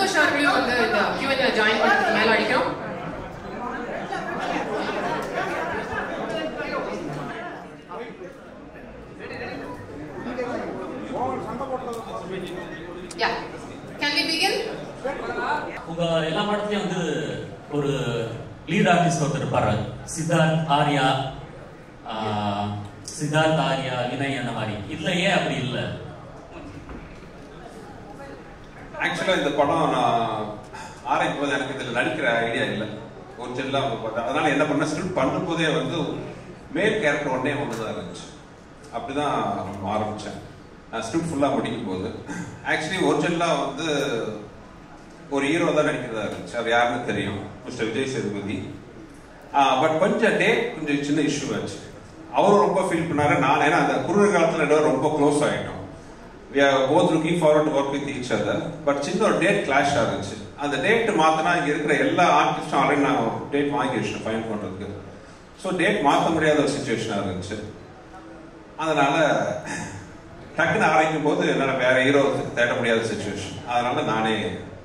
சந்தோஷ் அவர்களையும் வந்து இந்த Q&A ஜாயின் பண்ணுறதுக்கு மேலே அடிக்கிறோம். Yeah. Can we begin? உங்க எல்லா படத்துலயும் வந்து ஒரு லீட் ஆர்டிஸ்ட் ஒருத்தர் இருப்பாரு. சித்தார்த் ஆர்யா, வினய் அந்த மாதிரி. இதுல ஏன் அப்படி இல்லை? ஆக்சுவலா இந்த படம் நான் ஆரம்பிக்கும் போது எனக்கு இதுல நடிக்கிற ஐடியா இல்லை. ஒரிஜினலா அதனால என்ன பண்ண ஸ்கிரிப்ட் பண்ணும் போதே வந்து மேல் கேரக்டர் ஒன்னே ஒன்றுதான் இருந்துச்சு. அப்படிதான் ஆரம்பிச்சேன். நான் ஸ்கிரிப்ட் ஃபுல்லா முடிக்கும் போது ஆக்சுவலி ஒரிஜினலா வந்து ஒரு ஹீரோ தான் நடிக்கிறதா இருந்துச்சு. அது யாருன்னு தெரியும், மிஸ்டர் விஜய் சேதுபதி. பட் கொஞ்சம் சின்ன இஷ்யூ ஆச்சு. அவரும் ரொம்ப ஃபீல் பண்ணாரு. நான் ஏன்னா அந்த குறுகிய காலத்துல ரொம்ப க்ளோஸ் ஆகிட்டோம். We are both looking forward to work with each other. But சின்ன ஒரு டேட் கிளாஷ் ஆகிடுச்சு. அந்த டேட் மாத்தினா இங்க இருக்கிற எல்லா ஆர்டிஸ்டும் ஆல்ரெடி நான் டேட் வாங்கி வச்சேன் ஃபைன் பண்றதுக்கு. ஸோ டேட் மாற்ற முடியாத ஒரு சுச்சுவேஷனா இருந்துச்சு. அதனால டக்குன்னு ஆரம்பிக்கும் போது என்னால் வேற ஹீரோ தேட முடியாத சுச்சுவேஷன். அதனால நானே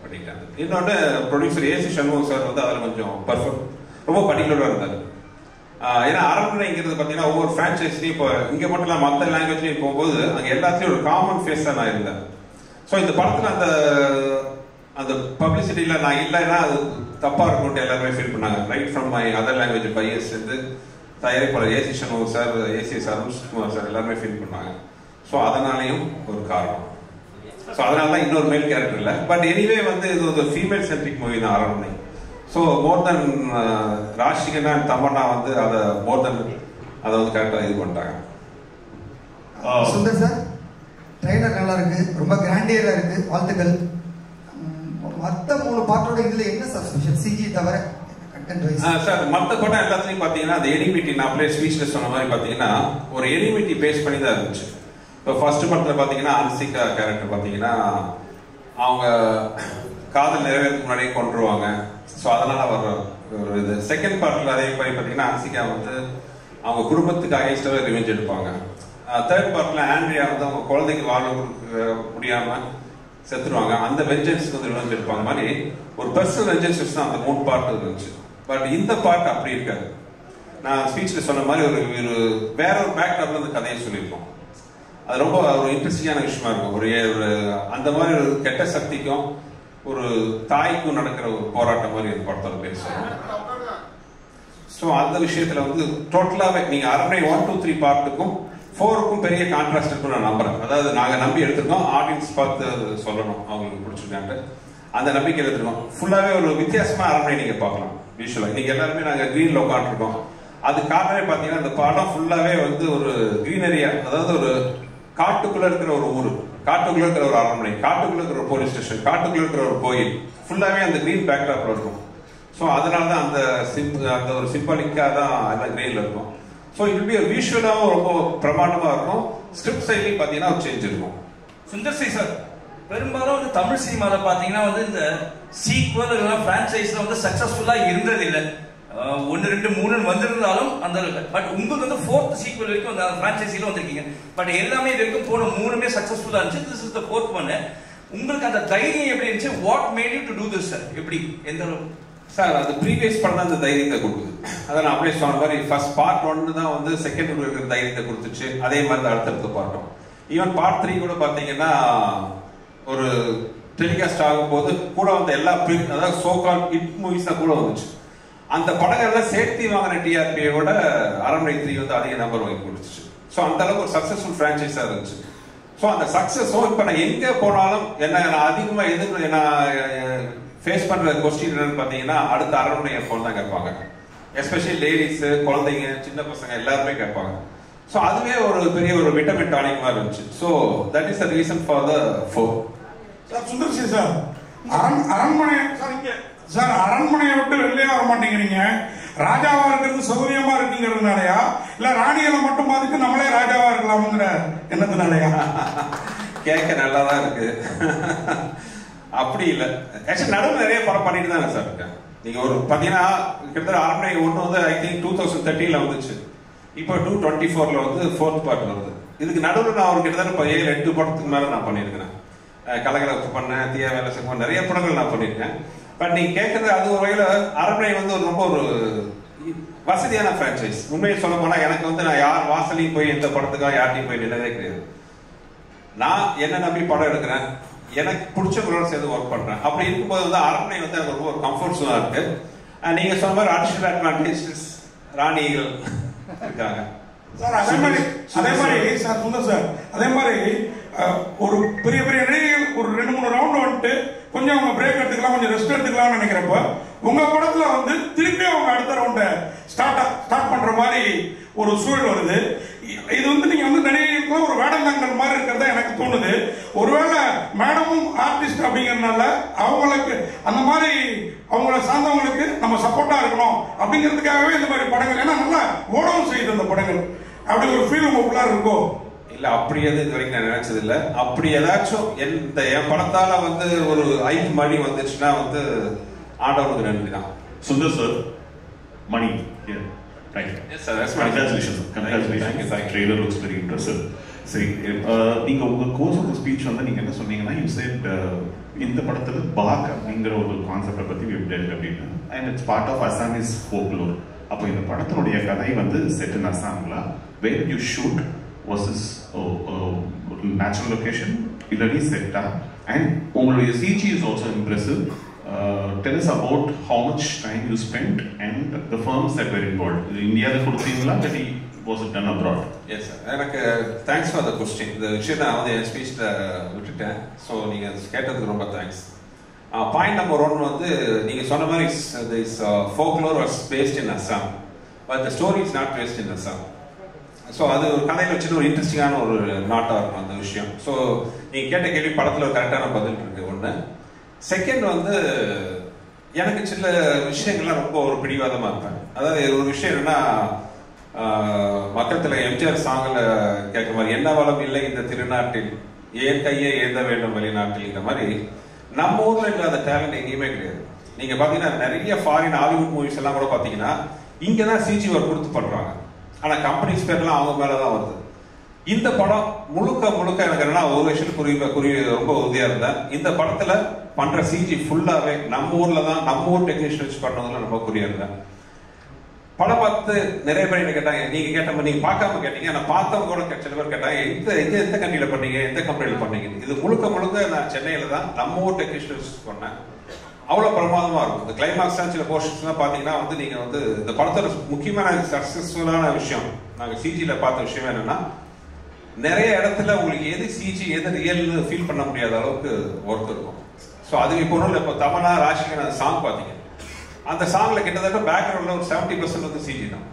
பண்ணிட்டேன். இன்னொன்று ப்ரொடியூசர் ஏசி சண்முகம் சார் வந்து அதில் கொஞ்சம் பர்ஃபெக்ட், ரொம்ப பர்டிகுலராக இருந்தார். ஏன்னா அரண்மனைங்கிறது பார்த்தீங்கன்னா ஒவ்வொரு ஃப்ரான்ச்சைஸ்லையும் இப்போ இங்கே மட்டும் இல்லை மற்ற லாங்குவேஜ்லையும் போகும்போது அங்கே எல்லாத்துலேயும் ஒரு காமன் ஃபேஸாக நான் இருந்தேன். ஸோ இந்த படத்தில் அந்த பப்ளிசிட்டியில் நான் இல்லைன்னா அது தப்பாக இருக்கும்ட்டு எல்லாருமே ஃபீல் பண்ணாங்க. Right from my other language buyers இருந்து தயாரிப்பாளர் AC Shanmugam sir, ACS Arunkumar sir எல்லாருமே ஃபீல் பண்ணாங்க. ஸோ அதனாலையும் ஒரு காரணம். ஸோ அதனால தான் இன்னொரு மேல் கேரக்டர் இல்லை. பட் எனிவே வந்து இது ஒரு ஃபீமேல் சென்ட்ரிக் மூவி தான் Aranmanai. So more then Raashi Khanna and Tamannaah வந்து அதை மோர் தென் அதை வந்து கரெக்டாக இது பண்ணிட்டாங்க. சுந்தர் சார், ட்ரெய்லர் நல்லா இருக்கு, ரொம்ப கிராண்டியரா இருக்கு, வாழ்த்துக்கள். மற்ற 3 பாட்டோட இதுல என்ன சார் ஸ்பெஷல்? சிஜி தவிர சார் மற்ற படம் எல்லாத்துலையும் பார்த்தீங்கன்னா அந்த எனிமிட்டி, நான் அப்படியே ஸ்பீச்ல சொன்ன மாதிரி பார்த்தீங்கன்னா ஒரு எனிமிட்டி பேஸ் பண்ணி தான் இருந்துச்சு. இப்போ ஃபர்ஸ்ட் படத்தில் பார்த்தீங்கன்னா அன்சிகா கேரக்டர் பார்த்தீங்கன்னா அவங்க காதல் நிறைவேறதுக்கு முன்னாடியே கொண்டுருவாங்க. ஸோ அதனால வர்ற ஒரு இது. செகண்ட் பார்ட்டில் அதே மாதிரி பார்த்தீங்கன்னா அன்சிகா வந்து அவங்க குடும்பத்துக்கு அகைன்ஸ்டாகவே ரிவெஞ்ச் எடுப்பாங்க. தேர்ட் பார்ட்டில் ஆண்ட்ரியா வந்து அவங்க குழந்தைக்கு வாழ முடியாமல் செத்துருவாங்க. அந்த வெஞ்சன்ஸ்க்கு வந்து ரிவெஞ்ச் எடுப்பாங்க. மாதிரி ஒரு பர்சனல் வெஞ்சன்ஸ் தான் அந்த 3 பார்ட் இருந்துச்சு. பட் இந்த பார்ட் அப்படி இருக்காது. நான் ஸ்பீச்சில் சொன்ன மாதிரி ஒரு வேற ஒரு பேக்ராப்ல இந்த கதையை சொல்லியிருக்கோம். அது ரொம்ப ஒரு இன்ட்ரெஸ்டிங்கான விஷயமா இருக்கும். ஒரு அந்த மாதிரி ஒரு கெட்ட சக்திக்கும் ஒரு தாய்க்கும் நடக்கிற ஒரு போராட்டம் மாதிரி இந்த படத்தோட பேசுவோம். ஸோ அந்த விஷயத்துல வந்து டோட்டலாவே நீங்க அரண்மனை 1, 2, 3 பார்ட்டுக்கும் 4க்கும் பெரிய கான்ட்ராஸ்ட் இருக்குன்னு நான் நம்புறேன். அதாவது நாங்க நம்பி எடுத்திருக்கோம், ஆடியன்ஸ் பார்த்து சொல்லணும் அவங்களுக்கு பிடிச்சிருக்காங்க அந்த நம்பிக்கை எடுத்துருக்கோம். ஃபுல்லாவே ஒரு வித்தியாசமா அரண்மனை நீங்க பார்க்கலாம் விஷுவலா. இன்னைக்கு எல்லாருமே நாங்க கிரீன்ல உட்காந்துருக்கோம். அது காரணமே பாத்தீங்கன்னா இந்த படம் ஃபுல்லாவே வந்து ஒரு கிரீனரியா, அதாவது ஒரு காட்டுக்குள்ள இருக்கிற ஒரு ஊரு, காட்டுக்குள்ள இருக்கிற ஒரு அரண்மனை, காட்டுக்குள்ள இருக்கிற ஒரு போலீஸ் ஸ்டேஷன், காட்டுக்குள்ள இருக்கிற ஒரு கோயில், ஃபுல்லாவே அந்த கிரீன் பேக்ராப்ல இருக்கும். ஸோ அதனாலதான் அந்த ஒரு சிம்பாலிக்கா தான் எல்லாம் கிரீன்ல இருக்கும். ஸோ இட் வில் பி விஷுவலாவும் ரொம்ப பிரமாண்டமா இருக்கும். ஸ்கிரிப்ட் சைட்லயும் பாத்தீங்கன்னா ஒரு சேஞ்ச் இருக்கும். சுந்தர் சி சார், பெரும்பாலும் வந்து தமிழ் சினிமாவில் பார்த்தீங்கன்னா வந்து இந்த சீக்வல் இல்லைன்னா ஃப்ரான்ச்சைஸ்ல வந்து சக்சஸ்ஃபுல்லா இருந்தது இல்லை. 1, 2, 3 வந்திருந்தாலும் அந்த பட் உங்களுக்கு வந்து 4th சீக்வல் வரைக்கும் அந்த ஃப்ரான்ச்சைஸில வந்திருக்கீங்க. பட் எல்லாமே இது வரைக்கும் போன 3மே சக்சஸ்ஃபுல்லா இருந்துச்சு. This is the 4th one. உங்களுக்கு அந்த தைரியம் எப்படி இருந்துச்சு? What made you to to this sir? எப்படி எந்த சார் அது ப்ரீவியஸ் படம் தான் அந்த தைரியத்தை கொடுக்குது. அதை நான் அப்படியே சொன்ன மாதிரி ஃபர்ஸ்ட் பார்ட் 1 தான் வந்து செகண்ட் இருக்கிற தைரியத்தை கொடுத்துச்சு. அதே மாதிரி தான் அடுத்தடுத்த பார்ட்டும். ஈவன் பார்ட் 3 கூட பாத்தீங்கன்னா ஒரு டெலிகாஸ்ட் ஆகும் போது கூட வந்து எல்லா அதாவது சோ கால் ஹிட் மூவிஸா கூட வந்துச்சு. அந்த படங்கள்லாம் சேர்த்து வாங்கின டிஆர்பியை விட அரண்மனை 3 வந்து அதிக நம்பர் வாங்கி கொடுத்துச்சு. ஸோ அந்த அளவுக்கு ஒரு சக்சஸ்ஃபுல் பிரான்ச்சைஸா இருந்துச்சு. ஸோ அந்த சக்சஸும் இப்போ நான் எங்க போனாலும் என்ன நான் அதிகமா எதுக்கு நான் ஃபேஸ் பண்ற கொஸ்டின் என்னன்னு பாத்தீங்கன்னா அடுத்த அரண்மனை எப்போ தான் கேட்பாங்க. எஸ்பெஷலி லேடிஸ், குழந்தைங்க, சின்ன பசங்க எல்லாருமே கேட்பாங்க. ஸோ அதுவே ஒரு பெரிய ஒரு விட்டமின் டானிக் மாதிரி இருந்துச்சு. So that is the reason for the 4. Sir Sundar C sir, அரண்மனை சார் இங்க சார் அரண்மனையை விட்டு வெளியே வர மாட்டேங்கிறீங்க. ராஜாவா இருக்கிறது சௌகரியமா இருக்குங்கிறதுனாலயா இல்ல ராணிகளை மட்டும் பார்த்துட்டு நம்மளே ராஜாவா இருக்கலாம்ங்கிற எண்ணத்தினாலயா? கேட்க நல்லா தான் இருக்கு. அப்படி இல்லை. ஆக்சுவலி நடுவில் நிறைய படம் பண்ணிட்டு தான் சார் இருக்கேன். நீங்க ஒரு பாத்தீங்கன்னா கிட்டத்தட்ட அரண்மனை 1 வந்து ஐ திங்க் 2013 வந்துச்சு. இப்போ 2024 வந்து 4th பார்ட் வருது. இதுக்கு நடுவில் நான் ஒரு கிட்டத்தட்ட 7-8 படத்துக்கு மேல நான் பண்ணியிருக்கிறேன். கலகலப்பு பண்ணேன், தீய வேலை செய்வோம், நிறைய படங்கள் நான் பண்ணியிருக்கேன். பட் நீங்க கேட்கறது அது ஒரு வகையில் அரண்மனை வந்து ரொம்ப ஒரு வசதியான பிரான்சைஸ். உண்மையை சொல்ல போனா எனக்கு வந்து நான் யார் வாசலையும் போய் எந்த படத்துக்காக யார்ட்டையும் போய் நின்னதே கிடையாது. நான் என்ன நம்பி படம் எடுக்கிறேன், எனக்கு பிடிச்சவங்களோட சேர்ந்து ஒர்க் பண்றேன். அப்படி இருக்கும்போது வந்து அரண்மனை வந்து எனக்கு ரொம்ப ஒரு கம்ஃபர்ட் ஜோனா இருக்கு. நீங்க சொன்ன மாதிரி அடிஷனல் அட்வான்டேஜஸ் ராணிகள் இருக்காங்க சார். அதே மாதிரி சார் சுந்தர் சார், அதே மாதிரி ஒரு பெரிய பெரிய நடிகைகள் ஒரு 2-3 ரவுண்ட் வந்துட்டு கொஞ்சம் அவங்க பிரேக் எடுத்துக்கலாம், கொஞ்சம் ரெஸ்ட் எடுத்துக்கலாம்னு நினைக்கிறப்ப உங்க படத்துல வந்து திருப்பி அவங்க அடுத்த ரவுண்ட ஸ்டார்ட் பண்ற மாதிரி ஒரு சூழல் வருது. இது வந்து நீங்க வந்து நடிகைகளுக்குலாம் ஒரு வேடந்தாங்கல் மாதிரி இருக்கிறதா எனக்கு தோணுது. ஒருவேளை மேடமும் ஆர்டிஸ்ட் அப்படிங்கறதுனால அவங்களுக்கு அந்த மாதிரி அவங்கள சார்ந்தவங்களுக்கு நம்ம சப்போர்ட்டா இருக்கணும் அப்படிங்கிறதுக்காகவே இந்த மாதிரி படங்கள், ஏன்னா நல்லா ஓடவும் செய்யுது அந்த படங்கள், அப்படி ஒரு ஃபீல் உங்களுக்குள்ள இருக்கும். இல்ல அப்படி எது இது வரைக்கும் நான் நினைச்சது இல்ல. அப்படி ஏதாச்சும் என் படத்தால வந்து ஒரு ஐட் மணி வந்துச்சுன்னா வந்து ஆண்டவனுக்கு நன்றி தான். Sundar sir, money right. Yes sir, that's congratulations. Trailer looks very impressive. சரி, நீங்க உங்க கோர்ஸ் ஆஃப் ஸ்பீச் வந்து நீங்க என்ன சொன்னீங்கன்னா, you said இந்த படத்துல பாக் அப்படிங்கிற ஒரு கான்செப்டை பத்தி we've dealt அப்படின்னு, and it's part of Assamese folklore. அப்போ இந்த படத்தினுடைய கதை வந்து செட் இன் அசாம்ல, where did you shoot? Was this natural location இல்லடி செட்டா? and உங்களுடைய CG is also impressive. Tell us about how much time you spent and the firms that were involved. India the கொடுத்தீங்களா இல்லடி was it done abroad? Yes sir, எனக்கு thanks for the question. இந்த விஷயம் நான் வந்து என் ஸ்பீச்ல விட்டுட்டேன். So நீங்க கேட்டதுக்கு ரொம்ப தேங்க்ஸ். பாயிண்ட் நம்பர் 1 வந்து நீங்க சொன்ன மாதிரி this folklore was based in Assam, but the story is not based in Assam. So அது ஒரு கதையில் வச்சுட்டு ஒரு இன்ட்ரெஸ்டிங்கான ஒரு நாட்டாக இருக்கும் அந்த விஷயம். ஸோ நீங்கள் கேட்ட கேள்வி படத்தில் ஒரு கரெக்டான பதில் இருக்கு ஒன்று. செகண்ட் வந்து எனக்கு சில விஷயங்கள்லாம் ரொம்ப ஒரு பிடிவாதமாக இருப்பேன். அதாவது ஒரு விஷயம் என்னன்னா, மக்கள் எம்ஜிஆர் சாங்கில் கேட்குற மாதிரி என்ன வளம் இல்லை இந்த திருநாட்டில், ஏன் கையை ஏந்த வேண்டும் வெளிநாட்டில்ங்கிற மாதிரி நம்ம ஊரில் இல்லாத டேலண்ட் எங்கேயுமே கிடையாது. நீங்கள் பார்த்தீங்கன்னா நிறைய ஃபாரின் ஹாலிவுட் மூவிஸ் எல்லாம் கூட பார்த்தீங்கன்னா இங்கே தான் சிஜி ஒர்க் கொடுத்து பண்ணுறாங்க. ஆனால் கம்பெனிஸ் பேர்லாம் அவங்க மேலே தான் வருது. இந்த படம் முழுக்க எனக்கு என்னன்னா ஒரு விஷயம் ரொம்ப உறுதியாக இருந்தேன். இந்த படத்தில் பண்ணுற சிஜி ஃபுல்லாகவே நம்ம ஊரில் தான், நம்ம ஊர் டெக்னீஷியன் வச்சு பண்ணதில் ரொம்ப குறியாக இருந்தேன். படம் பார்த்து நிறைய பேர் என்ன கேட்டாங்க, நீங்கள் கேட்ட மாதிரி நீங்கள் பார்க்காம கேட்டீங்க, நான் பார்த்தவங்க கூட சில பேர் கேட்டாங்க எந்த கண்ட்ரியில் பண்ணீங்க, எந்த கம்பெனியில் பண்ணீங்க. இது முழுக்க நான் சென்னையில் தான் நம்ம ஊர் டெக்னீஷியன் வச்சு பண்ணேன். அவ்வளோ பிரமாதமாக இருக்கும். இந்த கிளைமாக்ஸ் சில போர்ஷன்ஸ்லாம் பார்த்தீங்கன்னா வந்து நீங்கள் வந்து இந்த படத்தோட முக்கியமான சக்ஸஸ்ஃபுல்லான விஷயம் நாங்கள் சிஜியில் பார்த்த விஷயம் என்னன்னா, நிறைய இடத்துல உங்களுக்கு எது சிஜி எது ரியல்னு ஃபீல் பண்ண முடியாத அளவுக்கு ஒர்க் இருக்கும். ஸோ அது இப்போ ஒன்றும் இல்லை. இப்போ தமனா ராஷிகன் அந்த சாங் பார்த்தீங்க, அந்த சாங்ல கிட்டத்தட்ட பேக்ரவுண்ட்ல ஒரு 70% வந்து சிஜி தான்.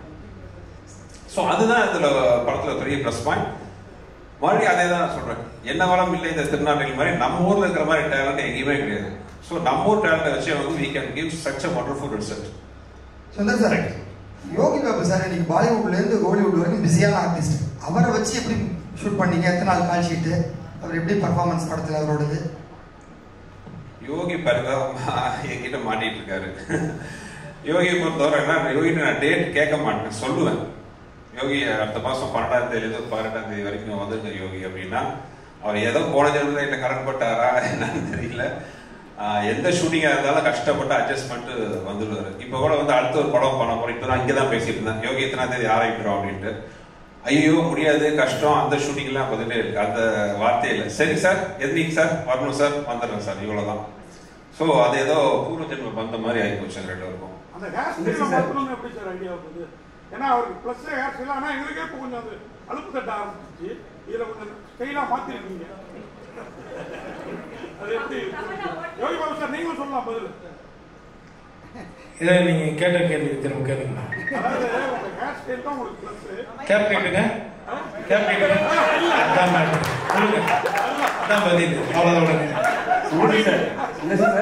ஸோ அதுதான் இதில் படத்தில் பெரிய ப்ளஸ் பாயிண்ட். மறுபடியும் அதே தான் நான் சொல்கிறேன், என்ன வளம் இல்லை இந்த திருநாட்டில் மாதிரி நம்ம ஊரில் இருக்கிற மாதிரி டேலண்ட் எங்கேயுமே கிடையாது. ஸோ நம்ம ஊர் டேலண்ட்டை வச்சு வந்து we can give such a wonderful result. Sundar sir, Yogi Babu sir இன்னைக்கு பாலிவுட்லேருந்து ஹாலிவுட் வரைக்கும் பிஸியான ஆர்டிஸ்ட். அவரை வச்சு எப்படி ஷூட் பண்ணீங்க? எத்தனை நாள் கால் ஷீட்டு? அவர் எப்படி பர்ஃபார்மன்ஸ் படத்தில் அவரோடது? யோகி பரிதாபமா என்கிட்ட மாட்டிட்டு இருக்காரு. யோகியை பொறுத்தவரை என்ன, யோகிட்ட நான் டேட் கேட்க மாட்டேன், சொல்லுவேன். யோகி அடுத்த மாதம் 12ஆம் தேதியிலேருந்து 18ஆம் தேதி வரைக்கும் வந்துருங்க யோகி அப்படின்னா, அவர் ஏதோ போன ஜென்மத்தில் என்ன கடன் போட்டாரா என்னன்னு தெரியல. எந்த ஷூட்டிங்காக இருந்தாலும் கஷ்டப்பட்டு அட்ஜஸ்ட் பண்ணிட்டு வந்துடுவாரு. இப்போ கூட வந்து அடுத்த ஒரு படம் பண்ண போறோம். இப்போ நான் இங்கே தான் பேசிட்டு இருந்தேன், யோகி எத்தனாம் தேதி ஆரம்பிக்கிறோம் அப்படின்ட்டு. ஐயோ முடியாது, கஷ்டம், அந்த ஷூட்டிங்லாம் பதிலே இருக்கு, அந்த வார்த்தையே இல்லை. சரி சார், எதுனிங்க சார், வரணும் சார், வந்துடுறேன் சார், இவ்வளோதான். ஸோ அது ஏதோ பூர்வ ஜென்மம் வந்த மாதிரி ஆகி போச்சு ரெண்டு பேருக்கும். அந்த ஹேர் ஸ்டைல மாத்தணும்னு எப்படி சார் ஐடியா வருது? ஏன்னா அவருக்கு ப்ளஸ் ஹேர் ஸ்டைல், ஆனால் எங்களுக்கே இப்போ கொஞ்சம் அது அலுப்பு தட்ட ஆரம்பிச்சிச்சு. இதில் கொஞ்சம் ஸ்டைலாக மாற்றிருக்கீங்க, அது எப்படி? யோகி பாபு சார் நீங்களும் சொல்லலாம் பதில். இதை நீங்கள் கேட்ட கேள்வி திரும்ப கேளுங்க. அதாவது உங்க ஹேர் ஸ்டைல் தான் உங்களுக்கு ப்ளஸ். கேப் கேட்டுங்க, கேப் கேட்டுங்க, அதான் மேட்ரு, அதான் பதில், அவ்வளோதான். சார் இல்லை சார்,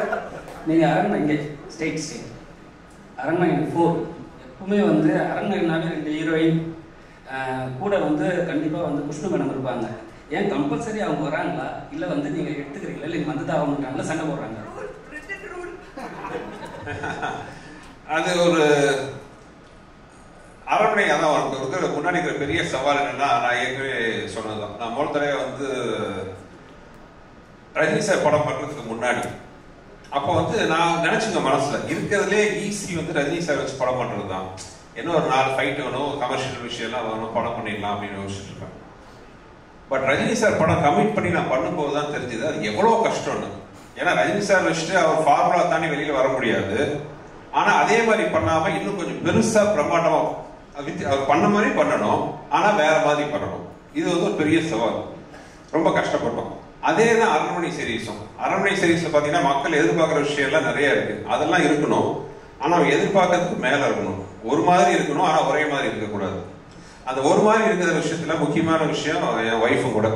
நீங்கள் அரண்மனை இங்கே ஸ்டேட் அரண்மனை 4 எப்பவுமே வந்து அரண்மனைனாலே 2 ஹீரோயின் கூட வந்து கண்டிப்பாக வந்து குஷ்ணு மேடம் இருப்பாங்க. ஏன் கம்பல்சரி அவங்க வராங்களா, இல்லை வந்து நீங்கள் எடுத்துக்கிறீங்களா, இல்லை வந்து தான் ஆகணுன்றாங்களா, சண்டை போடுறாங்க? அது ஒரு அரண்மனை அதான் இருக்கிற முன்னாடி இருக்கிற பெரிய சவால் என்னன்னா, நான் ஏற்கனவே சொன்னதுதான். நான் முதல் தடவை வந்து ரஜினி சார் படம் பண்றதுக்கு முன்னாடி அப்போ வந்து நான் நினைச்சுங்க மனசுல இருக்கிறதுலே ஈஸி வந்து ரஜினி சார் வச்சு படம் பண்றது தான். என்ன ஒரு 4 ஃபைட் வேணும், கமர்ஷியல் விஷயம்லாம் வேணும், படம் பண்ணிடலாம் அப்படின்னு யோசிச்சுட்டு இருக்கேன். பட் ரஜினி சார் படம் கமிட் பண்ணி நான் பண்ணும்போது தான் தெரிஞ்சது அது எவ்வளோ கஷ்டம்னு. ஏன்னா ரஜினி சார் வச்சுட்டு அவர் ஃபார்முலா தாண்டி வெளியில வர முடியாது. ஆனா அதே மாதிரி பண்ணாம இன்னும் கொஞ்சம் பெருசா பிரம்மாண்டமா அவர் பண்ண மாதிரி பண்ணணும், ஆனா வேற மாதிரி பண்ணணும். இது வந்து ஒரு பெரிய சவால், ரொம்ப கஷ்டப்பட்டோம். அதே தான் அரண்மனை சீரீஸும். அரண்மனை சீரீஸ்ல பாத்தீங்கன்னா மக்கள் எதிர்பார்க்குற விஷயம் எல்லாம் நிறைய இருக்கு, அதெல்லாம் இருக்கணும். ஆனா எதிர்பார்க்கறதுக்கு மேல இருக்கணும், ஒரு மாதிரி இருக்கணும், ஆனா ஒரே மாதிரி இருக்கக்கூடாது. அந்த ஒரு மாதிரி இருக்கிற விஷயத்துல முக்கியமான விஷயம் என் ஒய்ஃபும் கூட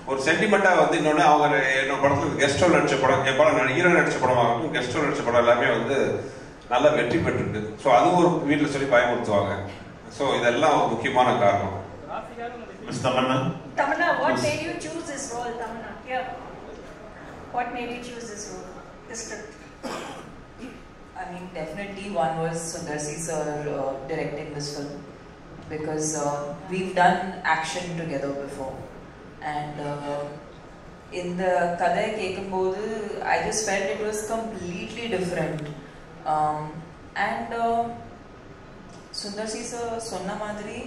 ஒரு சென்டிமெண்டா வந்து இன்னொன்னு அவங்க என்னோட படத்துல கெஸ்ட் ரோல் நடிச்ச படம், என் படம் ஹீரோ நடிச்ச படம் ஆகட்டும், கெஸ்ட் ரோல் நடிச்ச படம் எல்லாமே வந்து நல்லா வெற்றி பெற்றிருக்கு. ஸோ அதுவும் ஒரு வீட்டில் சொல்லி பயமுறுத்துவாங்க. ஸோ இதெல்லாம் ஒரு முக்கியமான காரணம். Miss Tamanna? Tamanna, what made you choose this role, Tamanna? Yeah. What made you choose this role, this script? I mean, definitely one was Sundarsi sir directing this film, because we've done action together before, and in the Kadai Kekumbodu, I just felt it was completely different. And Sundarsi sir sonna madri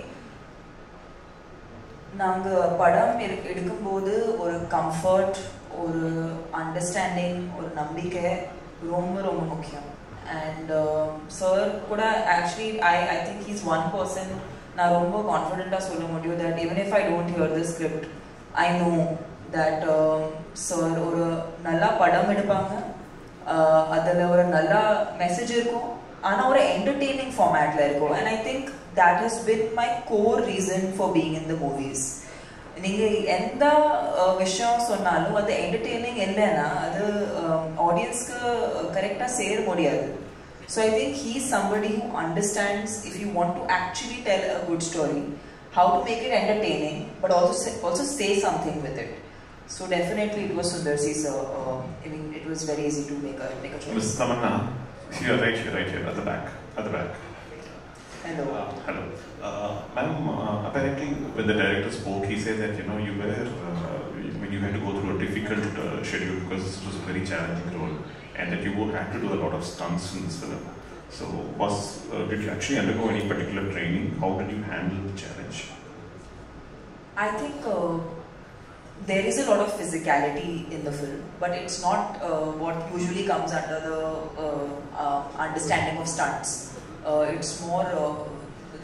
நாங்க படம் எடுக்கும்போது ஒரு comfort, ஒரு understanding, ஒரு நம்பிக்கை ரொம்ப ரொம்ப முக்கியம். அண்ட் சார் கூட actually I think he's one person நான் ரொம்ப கான்ஃபிடென்ட்டாக சொல்ல முடியும் that even if I don't here the script I know that sir ஒரு நல்லா படம் எடுப்பாங்க, அதில் ஒரு நல்ல மெசேஜ் இருக்கும், ஆனால் ஒரு என்டர்டெய்னிங் ஃபார்மேட்டில் இருக்கும். And I think that has been my core reason for being in the movies. நீங்க எந்த விஷயம் சொன்னாலும் அது என்டர்டெய்னிங் இல்லைன்னா அது ஆடியன்ஸ்க்கு கரெக்டாக சேர முடியாது. So I think he's somebody who understands if you want to actually tell a good story, how to make it entertaining, but also say something with it. So definitely it was Sundarsi sir. I mean, it was very easy to make a choice. Miss Tamanna, you're right here at the back. Hello. Hello. Ma'am, apparently when the director spoke, he said that, you know, you were, when you had to go through a difficult schedule because this was a very challenging role, and that you had to do a lot of stunts in this film. So did you actually undergo any particular training? How did you handle the challenge? I think there is a lot of physicality in the film, but it's not what usually comes under the understanding of stunts. It's more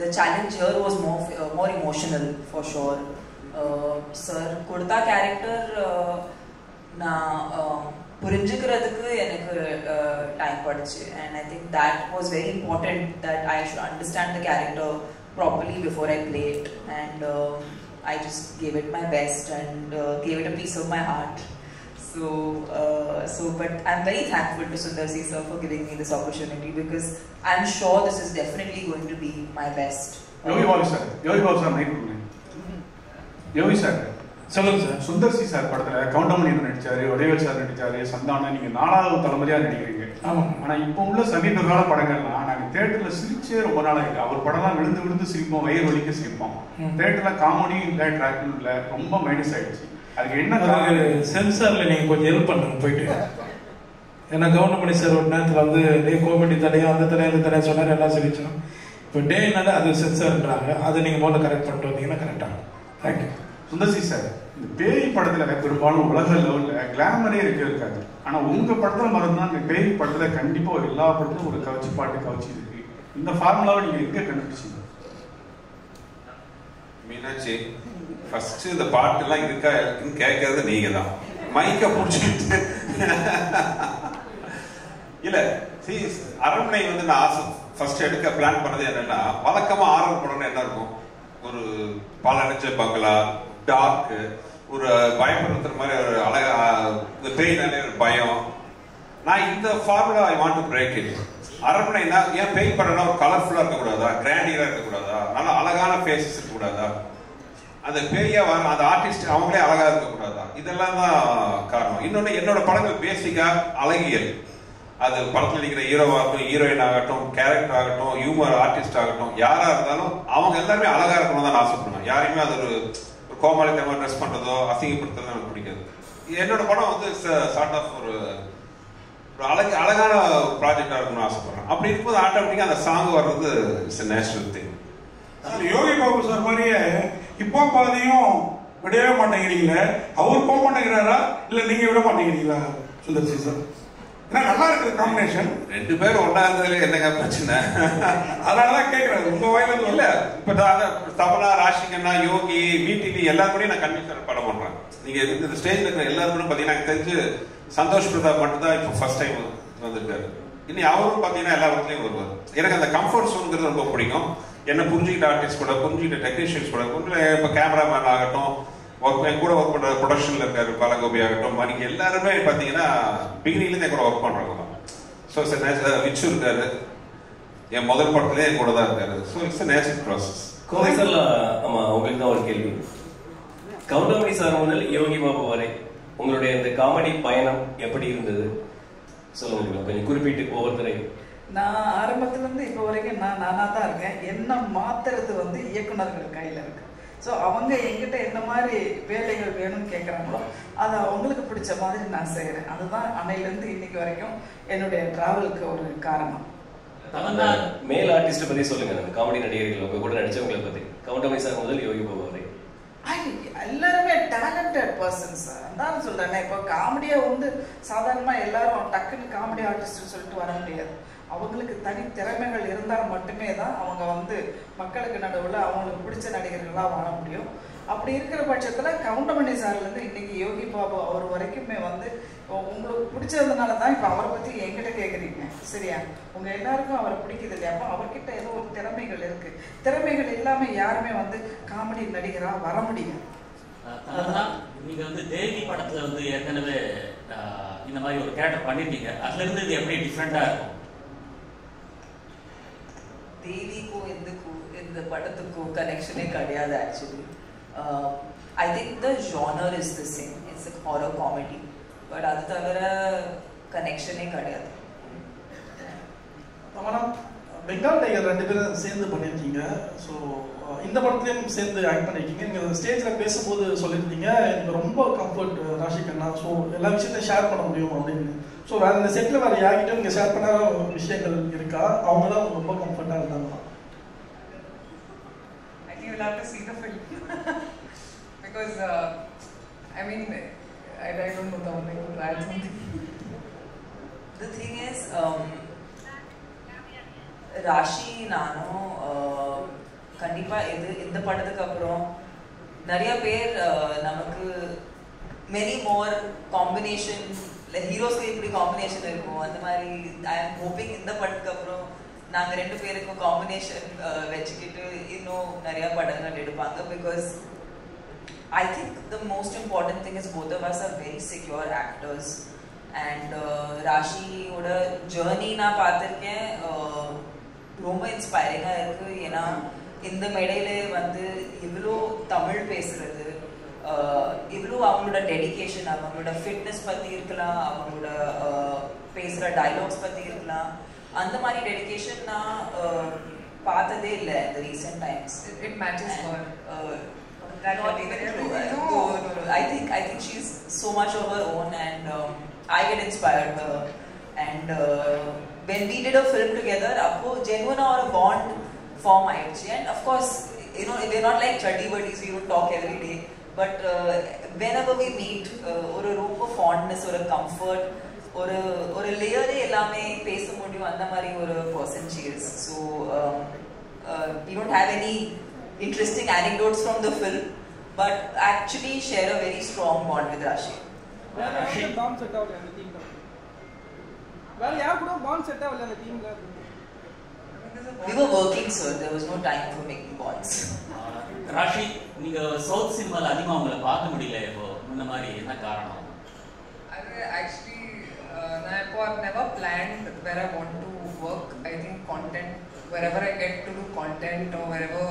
the challenge here was more emotional for sure. Sir Kurta character na புரிஞ்சுக்கிறதுக்கு எனக்கு time படுச்சு, and I think that was very important that I should understand the character properly before I play it, and I just gave it my best and gave it a piece of my heart. So but I'm very thankful to Sundarsi sir for giving me this opportunity, because I'm sure this is definitely going to be my best. Yogi Babu sir சொல்லுங்க sir. Sundar C sir படத்துல Goundamani நடிச்சாரு, Vadivel sir நடிச்சாரு, Santhanam, நீங்க 4வது தலைமுறையா நடிக்கிறீங்க. ஆனா இப்போ உள்ள சமீப கால படங்கள்லாம் நாங்க தியேட்டர்ல சிரிச்சே ரொம்ப நாள் ஆயிடுச்சு. அவர் படம்லாம் விழுந்து சிரிப்போம், வயிறு வலிக்க சிரிப்போம். தியேட்டர்ல காமெடியும் இல்லை, ட்ராக்கும் இல்லை, ரொம்ப மைனஸ் ஆயிடுச்சு. அதுக்கு என்ன சென்சார்ல நீங்க கொஞ்சம் ஹெல்ப் பண்ணுங்க போயிட்டு. ஏன்னா கவுண்டமணி சார் ஒரு நேரத்தில் வந்து டே கோமெடி தடையா அந்த தடையா இந்த தடையா சொன்னார், எல்லாம் சிரிச்சோம். இப்போ டேனால அது சென்சார்ன்றாங்க, அதை நீங்க முதல்ல கரெக்ட் பண்ணிட்டு வந்தீங்கன்னா கரெக்டாக. தேங்க்யூ. சுந்தர்சி சார், இந்த பேய் படத்துல பெரும்பாலும் உலக லெவல்ல கிளாமரே இருக்காது. ஆனா உங்க படத்துல மட்டும்தான் இந்த பேய் படத்துல கண்டிப்பா எல்லா படத்துலும் ஒரு கவச்சி இருக்கு. இந்த ஃபார்முலாவை நீங்க எங்க கண்டுபிடிச்சீங்க? மீனாட்சி, ஃபர்ஸ்ட் இந்த பாட்டு எல்லாம் இருக்கா இருக்குன்னு கேட்கறது நீங்க தான். மைக்க புடிச்சிட்டு இல்ல அரண்மனை வந்து நான் ஃபர்ஸ்ட் எடுக்க பிளான் பண்ணது என்னன்னா, வழக்கமா ஆரம்ப படம்னு என்ன இருக்கும், ஒரு பாலடைஞ்ச பங்களா, டார்க், ஒரு பயப்படுத்துற மாதிரி ஒரு அழகா, இந்த பேய்னாலே ஒரு பயம். நான் இந்த formula I want to break it. அரண்மனைனா ஏன் பேய் படம்னா ஒரு கலர்ஃபுல்லா இருக்கக்கூடாதா, கிராண்டியரா இருக்கக்கூடாதா, நல்லா அழகான ஃபேஸஸ் இருக்கக்கூடாதா, அந்த பேயா வர அந்த ஆர்டிஸ்ட் அவங்களே அழகா இருக்கக்கூடாதா, இதெல்லாம் தான் காரணம். இன்னொன்னு, என்னோட படங்கள் பேசிக்கா அழகியல். அது படத்தில் இருக்கிற ஹீரோவாகட்டும், ஹீரோயின் ஆகட்டும், கேரக்டர் ஆகட்டும், ஹியூமர் ஆர்டிஸ்ட் ஆகட்டும், யாரா இருந்தாலும் அவங்க எல்லாருமே அழகா இருக்கணும் தான் ஆசைப்படுவேன். யாரையுமே அது ஒரு கோமாளித்தனமா ட்ரெஸ் பண்றதோ அசிங்கப்படுத்துறதோ எனக்கு பிடிக்காது. என்னோட படம் வந்து சார்ட் ஆஃப் ஒரு அழகான ப்ராஜெக்டா இருக்கணும்னு ஆசைப்படுறேன். அப்படி இருக்கும்போது ஆட்டோமேட்டிக்கா அந்த சாங் வர்றது it's natural thing. Yogi Babu sir மாதிரியே இப்போ பாதியும் விடவே மாட்டேங்கிறீங்களே, அவர் போக மாட்டேங்கிறாரா இல்ல நீங்க விட மாட்டேங்கிறீங்களா சுந்தர்சி சார்? நல்லா இருக்குது காம்பினேஷன். 2 பேரும் ஒன்னா இருந்ததுல என்னங்க பிரச்சனை? அதனாலதான் கேட்கறாரு உங்க வாயில இல்ல. இப்ப தபலா, ராஷிகண்ணா, யோகி, VTV எல்லாருமே நான் கன்வின்ஸ் படம் பண்றேன். நீங்க இந்த ஸ்டேஜ்ல இருக்கிற எல்லாருமே பாத்தீங்கன்னா எனக்கு தெரிஞ்சு சந்தோஷ் பிரதாப் மட்டும் தான் இப்போ ஃபர்ஸ்ட் டைம் வந்திருக்காரு. இனி அவரும் பாத்தீங்கன்னா எல்லா இடத்துலயும் வருவார். எனக்கு அந்த கம்ஃபர்ட் ஜோன்ங்கிறது ரொம்ப பிடிக்கும். என்ன புரிஞ்சுக்கிட்ட ஆர்டிஸ்ட் கூட, புரிஞ்சுக்கிட்ட டெக்னீஷியன்ஸ் கூட, இப்போ கேமராமேன் ஆகட்டும், என் கூட ஒர்க் பண்ற ப்ரொடக்ஷன்ல இருக்காரு பாலகோபி ஆகட்டும், நீங்க எல்லாருமே பாத்தீங்கன்னா பிகினிங்லேருந்து என் கூட ஒர்க் பண்றவங்க தான். ஸோ விச்சு இருக்காரு, என் முதல் படத்துலேயே என் கூட தான் இருக்காரு. So it's natural process. கோவிசல், ஆமா உங்களுக்கு தான் ஒரு கேள்வி. கவுண்டமணி சார் முதல் யோகி பாபு வரை உங்களுடைய இந்த காமெடி பயணம் எப்படி இருந்தது சொல்லுங்க கொஞ்சம் குறிப்பிட்டு ஒவ்வொருத்தரை. நான் ஆரம்பத்துல இருந்து இப்போ வரைக்கும் நானா தான் இருக்கேன். என்ன மாத்துறது வந்து இயக்குனர்கள் கையில இருக்கு. ஸோ அவங்க என்கிட்ட என்ன மாதிரி வேலைகள் வேணும்னு கேட்குறாங்களோ அதை அவங்களுக்கு பிடிச்ச மாதிரி நான் செய்கிறேன். அதுதான் அன்னையிலேருந்து இன்னைக்கு வரைக்கும் என்னுடைய டிராவலுக்கு ஒரு காரணம். மேல் ஆர்டிஸ்ட் பத்தி சொல்லுங்க, காமெடி நடிகர்கள் உங்க கூட நடிச்சவங்களை பத்தி. கவுண்டமணி சார் முதல் யோகி பாபு வரை எல்லாருமே டேலண்டட் பர்சன்ஸ். அதான் சொல்றேன், இப்போ காமெடியா வந்து சாதாரணமா எல்லாரும் டக்குன்னு காமெடி ஆர்டிஸ்ட் சொல்லிட்டு வர முடியாது. அவங்களுக்கு தனி திறமைகள் இருந்தால் மட்டுமே தான் அவங்க வந்து மக்களுக்கு நடுவில் அவங்களுக்கு பிடிச்ச நடிகர்களாக வாழ முடியும். அப்படி இருக்கிற பட்சத்தில் கவுண்டமணி சார்லேருந்து இன்னைக்கு யோகி பாபு அவர் வரைக்குமே வந்து உங்களுக்கு பிடிச்சதுனால தான் இப்போ அவரை பற்றி என்கிட்ட கேட்குறீங்க, சரியா? உங்கள் எல்லாருக்கும் அவரை பிடிக்குது இல்லையா? அப்போ அவர்கிட்ட ஏதோ ஒரு திறமைகள் இருக்குது. திறமைகள் இல்லாமல் யாருமே வந்து காமெடி நடிகராக வர முடியும். நீங்க வந்து தேவி படத்துல வந்து ஏற்கனவே இந்த மாதிரி ஒரு கேரக்டர் பண்ணிருக்கீங்க. அதுல இருந்து இது எப்படி டிஃப்ரெண்டா இருக்கும்? தேவிக்கும் இந்த படத்துக்கும் கனெக்ஷனே கிடையாது actually. I think the genre is the same. It's a horror comedy. But அது தவிர கனெக்ஷனே கிடையாது. பெங்கால் டைகர் 2 பேரும் சேர்ந்து பண்ணியிருக்கீங்க. ஸோ இந்த படத்துலையும் சேர்ந்து ஆக்ட் பண்ணியிருக்கீங்க. நீங்கள் ஸ்டேஜில் பேசும்போது சொல்லியிருந்தீங்க எனக்கு ரொம்ப கம்ஃபர்ட் ராஷிகண்ணா, ஸோ எல்லா விஷயத்தையும் ஷேர் பண்ண முடியும் அப்படின்னு. ஸோ வேறு இந்த செட்டில் வேறு யார்கிட்டையும் நீங்கள் ஷேர் பண்ண விஷயங்கள் இருக்கா? அவங்க தான் ரொம்ப கம்ஃபர்ட்டாக இருந்தாங்களா? I think you'll have to see the film because I mean I don't know the only to add something. The thing is Raashi நானும் கண்டிப்பா இந்த படத்துக்கு அப்புறம் நிறைய பேர் நமக்கு மெனி மோர் காம்பினேஷன் ஹீரோஸ்க்கு இப்படி காம்பினேஷன் இருக்கும். அந்த மாதிரி ஐ எம் ஹோப்பிங் இந்த படத்துக்கு அப்புறம் நாங்க 2 பேருக்கும் காம்பினேஷன் வச்சுக்கிட்டு இன்னும் நிறைய படங்கள் எடுப்பாங்க. Because I think the most important thing is both of us are very secure actors. And Rashi oda journey na paathiruken ரொம்ப இன்ஸ்பைரிங்காக இருக்குது. ஏன்னா இந்த மேடையில் வந்து இவ்வளோ தமிழ் பேசுறது, இவ்வளோ அவங்களோட டெடிகேஷன், அவங்களோட ஃபிட்னஸ் பற்றி இருக்கலாம், அவங்களோட பேசுகிற டைலாக்ஸ் பற்றி இருக்கலாம், அந்த மாதிரி டெடிகேஷன் நான் பார்த்ததே இல்லை இந்த recent times. It matches her. Not even true. No. I think she's so much of her own, and I get inspired by her. And when we did a film together, appo genuine or a bond form aichi. And of course, you know, we're not like chuddy buddies, we don't talk every day, but whenever we meet, ஒரு ரொம்ப fondness, ஒரு comfort, ஒரு layer எல்லாமே பேச முடியும், அந்த மாதிரி ஒரு person she is. So we don't have any interesting anecdotes from the film, but actually share a very strong bond with Rashi. We were working, sir. There was no time for making bonds. Raashi, நீங்க south சினிமால அதிகமா உங்களை பார்க்க முடியல இப்போ, இந்த மாதிரி என்ன காரணம்? Actually, I've never planned where I want to work. I think content, wherever I get to do content or wherever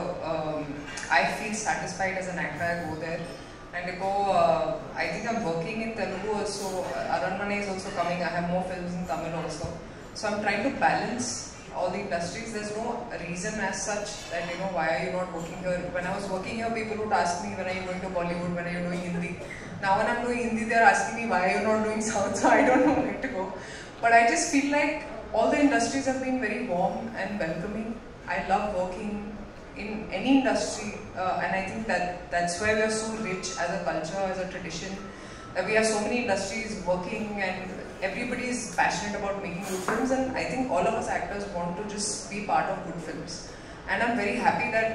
I feel satisfied as an actor, I go there. And I go, I think I'm working in Telugu also. Aranmane is also coming. I have more films in Tamil also. So I'm trying to balance all the industries. There's no reason as such that, you know, why are you not working here? When I was working here, people would ask me, when are you going to Bollywood, when are you doing Hindi? Now when I'm doing Hindi, they're asking me, why are you not doing South? So I don't know where to go. But I just feel like all the industries have been very warm and welcoming. I love working in any industry, and I think that's why we are so rich as a culture, as a tradition. That we have so many industries working, and everybody is passionate about making good films, and I think all of us actors want to just be part of good films. And I'm very happy that,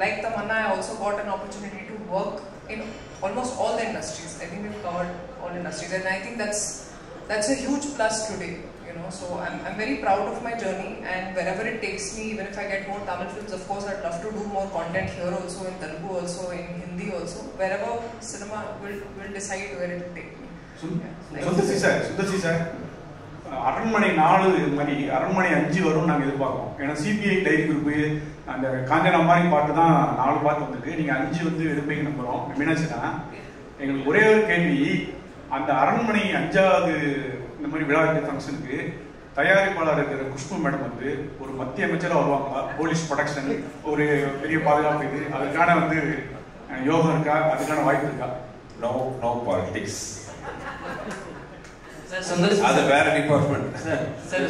like Tamanna, I also got an opportunity to work in almost all the industries. I think we've covered all industries, and I think that's a huge plus today. You know, so I'm very proud of my journey, and wherever it takes me, even if I get more Tamil films, of course I'd love to do more content here also, in Telugu also, in Hindi also, wherever cinema will decide where it will take me. Sundar C sir அரண்மனை 4 இது மாதிரி அரண்மனை 5 வரும் நாங்கள் எதிர்பார்க்கோம். ஏன்னா CBI diary group அந்த காஞ்சனா மாதிரி பாட்டு தான் 4 பாட்டு வந்திருக்கு. நீங்கள் 5 வந்து எடுப்பீங்க நம்புகிறோம். மீனாட்சி தான் எங்களுக்கு ஒரே ஒரு கேள்வி, அந்த அரண்மனை 5வது இந்த மாதிரி விழா ஃபங்க்ஷனுக்கு தயாரிப்பாளர் இருக்கிற குஷ்பு மேடம் வந்து ஒரு மத்திய அமைச்சராக வருவாங்க. போலீஸ் ப்ரொடக்ஷன் ஒரு பெரிய பாதுகாப்பு, இது அதுக்கான வந்து யோகம் இருக்கா, அதுக்கான வாய்ப்பு இருக்கா? நோ பாலிடிக்ஸ், அது வேற டிபார்ட்மெண்ட். சார்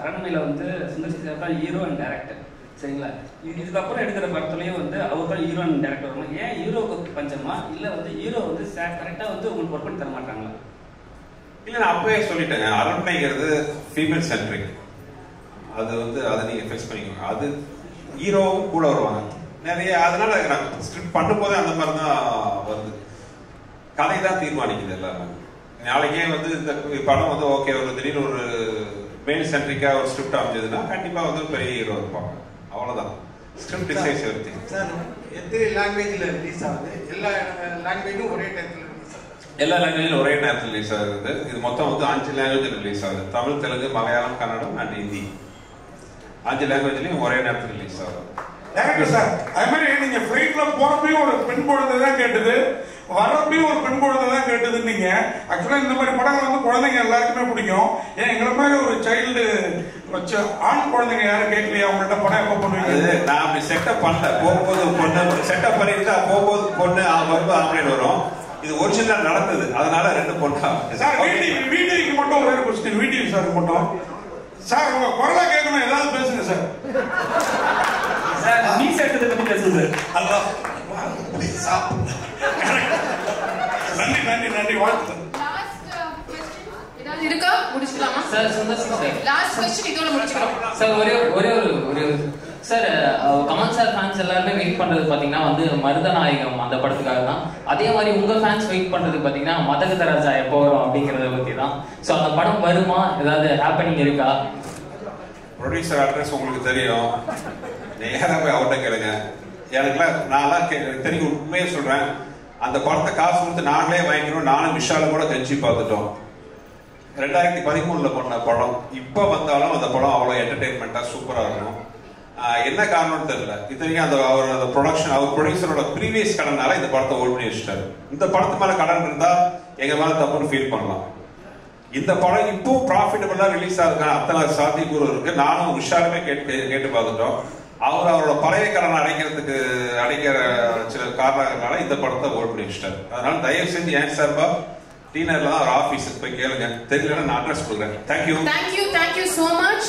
அரண்மனையில் வந்து Sundar C sir hero and director, சரிங்களா? இதுக்கப்புறம் எடுக்கிற படத்துலயும் வந்து அவர் தான் ஹீரோ அண்ட் டைரக்டர் வரணும். ஏன் ஹீரோவுக்கு பஞ்சமா, இல்லை வந்து ஹீரோ வந்து கரெக்டாக வந்து உங்களுக்கு ஒர்க் பண்ணி தர மாட்டாங்களா? இல்லை, நான் அப்பவே சொல்லிட்டேங்க, அரண்மனைங்கிறது ஃபீமேல் சென்ட்ரிக். அது வந்து அதை நீங்கள் ஃபிக்ஸ் பண்ணிக்கோங்க. அது ஹீரோவும் கூட வருவாங்க நிறைய. அதனால நான் ஸ்கிரிப்ட் பண்ணும்போதே அந்த மாதிரி தான் வருது. கதை தான் தீர்மானிக்குது எல்லாமே. நாளைக்கே வந்து இந்த படம் வந்து ஓகே, ஒரு திடீர்னு ஒரு மெயின் சென்ட்ரிக்காக ஒரு ஸ்கிரிப்ட் அமைஞ்சதுன்னா கண்டிப்பாக வந்து பெரிய ஹீரோ இருப்பாங்க. அவ்வளோதான். Script designs every. சார் எத்தனை லாங்குவேஜில் ரிலீஸ் ஆகுது? எல்லா லாங்குவேஜும் ஒரே டைத்தில் எல்லா லாங்குவேஜிலும் ஒரே நேரத்தில் ரிலீஸ் ஆகுது. இது மொத்தம் வந்து 5 லாங்குவேஜ் ரிலீஸ் ஆகுது. தமிழ், தெலுங்கு, மலையாளம், கன்னடம் அண்ட் ஹிந்தி. 5 லாங்குவேஜ்லையும் ஒரே நேரத்தில் ரிலீஸ் ஆகுது. டேரக்டர் சார், அது மாதிரி நீங்க ஃபிளைட்ல போறப்பையும் ஒரு பெண் குழந்தை தான் கேட்டது, வரப்பையும் ஒரு பெண் குழந்தை தான் கேட்டது. நீங்க ஆக்சுவலா இந்த மாதிரி படங்கள் வந்து குழந்தைங்க எல்லாருக்குமே பிடிக்கும். ஏன் எங்களை மாதிரி ஒரு சைல்டு வச்சு ஆண் குழந்தைங்க யாரும் கேட்கலையா? அவங்கள்ட்ட படம் எப்போ பண்ணுவீங்க? நான் அப்படி செட்டப் பண்ணல. போகும்போது பொண்ணு செட்டப் பண்ணிட்டு போகும்போது பொண்ணு வரும்போது ஆம்பளைன் வரும். இது ஒரிஜினலா நடந்தது, அதனால 2 பொண்ணா. சார் வீட்டுக்கு மட்டும் ஒரே கொஸ்டின், வீட்டுக்கு சார் மட்டும். சார் உங்க குரலா கேட்கணும், ஏதாவது பேசுங்க சார். சார் மீஸ் எடுத்ததை பத்தி பேசுங்க சார். அல்லா நன்றி நன்றி நன்றி, வாழ்த்து. ஏதாவது இருக்கா? முடிச்சுக்கலாமா sir? Sundar C sir last question இதோட முடிச்சுக்கிறோம் சார். ஒரே சார், கமல் சார் ஃபேன்ஸ் எல்லாருமே வெயிட் பண்றது பாத்தீங்கன்னா வந்து மருதநாயகம் அந்த படத்துக்காக தான். அதே மாதிரி உங்க ஃபேன்ஸ் வெயிட் பண்றது பாத்தீங்கன்னா மதகத ராஜா எப்போ வரும் அப்படிங்கறத பத்தி தான். ஸோ அந்த படம் வருமா, ஏதாவது ஹேப்பனிங் இருக்கா? ப்ரொடியூசர் அட்ரஸ் உங்களுக்கு தெரியும், நேராக போய் அவர்கிட்ட கேளுங்க. எனக்குலாம் நான்லாம் தெரியும், உண்மையே சொல்றேன். அந்த படத்தை காசு கொடுத்து நாங்களே வாங்கிக்கிறோம். நானும் விஷால கூட கெஞ்சி பார்த்துட்டோம். 2013 பண்ண படம் இப்போ வந்தாலும் அந்த படம் அவ்வளோ என்டர்டெயின்மெண்ட்டா சூப்பரா இருக்கும். என்ன காரணம்னு தெரியல. இத்தனைக்கும் அந்த ப்ரொடக்ஷன் அவர் ப்ரொடியூசரோட ப்ரீவியஸ் கடனால இந்த படத்தை ஓட் பண்ணி வச்சுட்டாரு. இந்த படத்து மேல கடன் இருந்தா எங்க மேல தப்புன்னு ஃபீல் பண்ணலாம். இந்த படம் இப்போ ப்ராஃபிட்டபிளா ரிலீஸ் ஆகுதுக்கான அத்தனை சாத்தியக்கூறு இருக்கு. நானும் விஷாலுமே கேட்டு பார்த்துட்டோம். அவரோட பழைய கடனை அடைக்கிற சில காரணங்களால இந்த படத்தை ஓட் பண்ணி வச்சுட்டாரு. அதனால தயவு செஞ்சு ஏன் சார்பா டீனர்ல தான் ஒரு ஆபீஸுக்கு போய் கேளுங்க. தெரியலன்னா நான் அட்ரஸ் கொடுக்குறேன். Thank you so much.